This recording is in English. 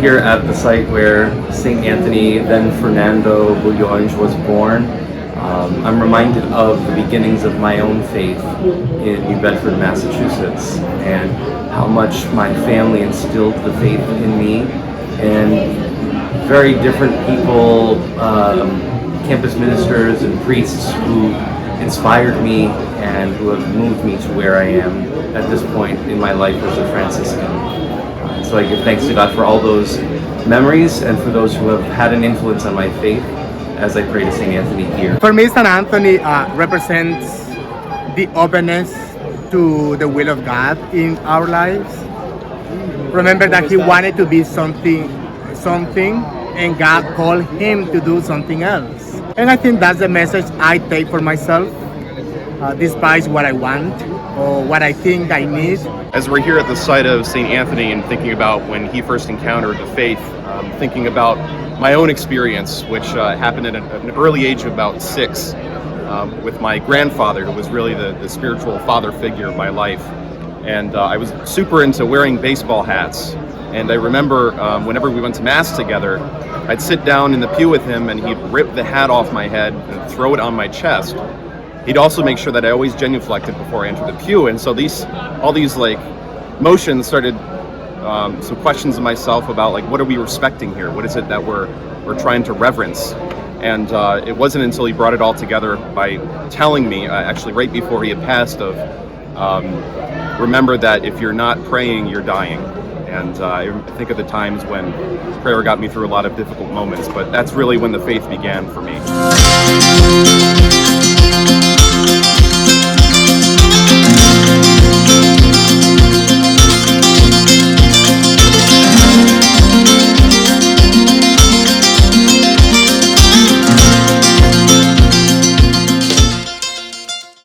here at the site where St. Anthony, then Fernando Bulhões, was born. I'm reminded of the beginnings of my own faith in New Bedford, Massachusetts, and how much my family instilled the faith in me, and very different people, campus ministers and priests who inspired me and who have moved me to where I am at this point in my life as a Franciscan. So I give thanks to God for all those memories and for those who have had an influence on my faith as I pray to St. Anthony here. For me, St. Anthony represents the openness to the will of God in our lives. Remember that he wanted to be something, and God called him to do something else. And I think that's the message I take for myself, despite what I want or what I think I need. As we're here at the site of St. Anthony and thinking about when he first encountered the faith, thinking about my own experience, which happened at an early age of about 6, with my grandfather, who was really the spiritual father figure of my life. And I was super into wearing baseball hats. And I remember whenever we went to Mass together, I'd sit down in the pew with him and he'd rip the hat off my head and throw it on my chest. He'd also make sure that I always genuflected before I entered the pew. And so all these like motions started some questions of myself about like, what are we respecting here? What is it that we're trying to reverence? And it wasn't until he brought it all together by telling me, actually right before he had passed, of remember that if you're not praying, you're dying. And I think of the times when prayer got me through a lot of difficult moments, but that's really when the faith began for me.